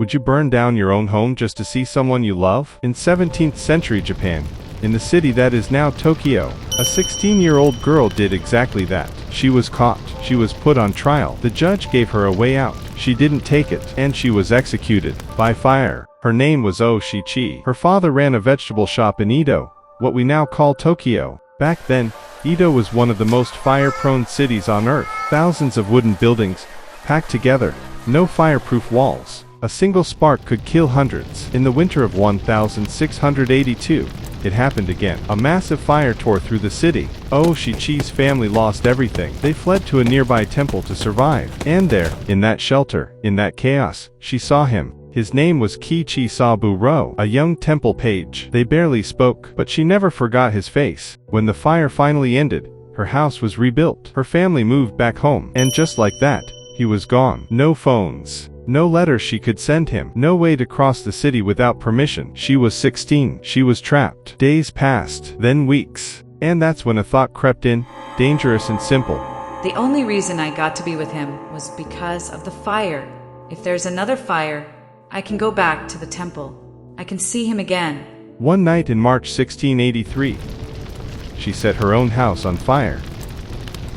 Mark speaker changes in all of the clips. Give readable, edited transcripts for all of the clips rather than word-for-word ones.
Speaker 1: Would you burn down your own home just to see someone you love? In 17th century Japan, in the city that is now Tokyo, a 16-year-old girl did exactly that. She was caught. She was put on trial. The judge gave her a way out. She didn't take it, and she was executed by fire. Her name was O-Shichi. Her father ran a vegetable shop in Edo, what we now call Tokyo. Back then, Edo was one of the most fire-prone cities on earth. Thousands of wooden buildings, packed together, no fireproof walls. A single spark could kill hundreds. In the winter of 1682, it happened again. A massive fire tore through the city. O-Shichi's family lost everything. They fled to a nearby temple to survive. And there, in that shelter, in that chaos, she saw him. His name was Kichizaburo, a young temple page. They barely spoke, but she never forgot his face. When the fire finally ended, her house was rebuilt. Her family moved back home. And just like that, he was gone. No phones. No letters she could send him. No way to cross the city without permission. She was 16. She was trapped. Days passed, then weeks. And that's when a thought crept in, dangerous and simple.
Speaker 2: The only reason I got to be with him was because of the fire. If there's another fire, I can go back to the temple. I can see him again.
Speaker 1: One night in March 1683, she set her own house on fire.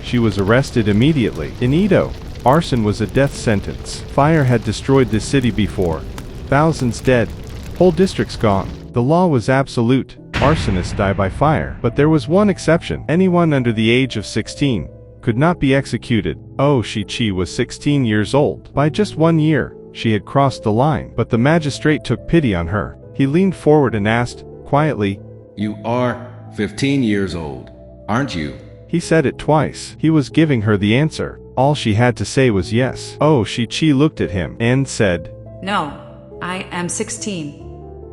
Speaker 1: She was arrested immediately. In Edo, arson was a death sentence. Fire had destroyed this city before. Thousands dead, whole districts gone. The law was absolute. Arsonists die by fire. But there was one exception. Anyone under the age of 16 could not be executed. O-Shichi was 16 years old. By just 1 year, she had crossed the line. But the magistrate took pity on her. He leaned forward and asked, quietly,
Speaker 3: "You are 15 years old, aren't you?"
Speaker 1: He said it twice. He was giving her the answer. All she had to say was yes. O-Shichi looked at him and said,
Speaker 2: "No, I am 16.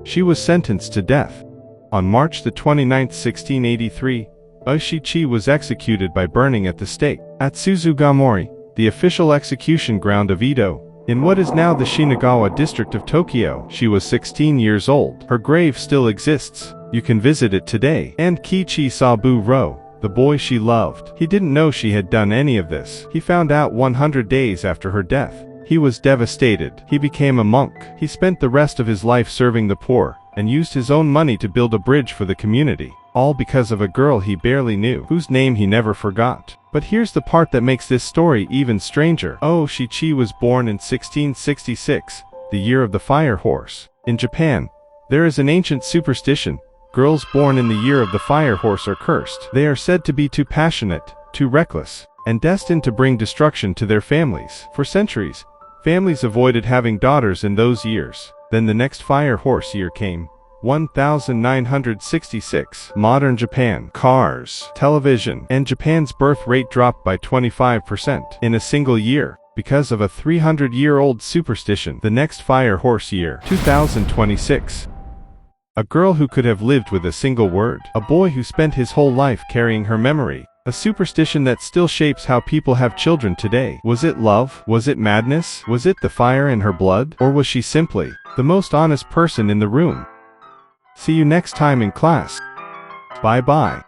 Speaker 1: She was sentenced to death. On March the 29th, 1683, O-Shichi was executed by burning at the stake. At Suzugamori, the official execution ground of Edo, in what is now the Shinagawa district of Tokyo, she was 16 years old. Her grave still exists. You can visit it today. And Kichizaburo, the boy she loved. He didn't know she had done any of this. He found out 100 days after her death. He was devastated. He became a monk. He spent the rest of his life serving the poor, and used his own money to build a bridge for the community. All because of a girl he barely knew, whose name he never forgot. But here's the part that makes this story even stranger. O-Shichi was born in 1666, the year of the fire horse. In Japan, there is an ancient superstition. Girls born in the year of the fire horse are cursed. They are said to be too passionate, too reckless, and destined to bring destruction to their families. For centuries, families avoided having daughters in those years. Then the next fire horse year came, 1966. Modern Japan, cars, television, and Japan's birth rate dropped by 25% in a single year. Because of a 300-year-old superstition. The next fire horse year, 2026. A girl who could have lived with a single word. A boy who spent his whole life carrying her memory. A superstition that still shapes how people have children today. Was it love? Was it madness? Was it the fire in her blood? Or was she simply the most honest person in the room? See you next time in class. Bye-bye.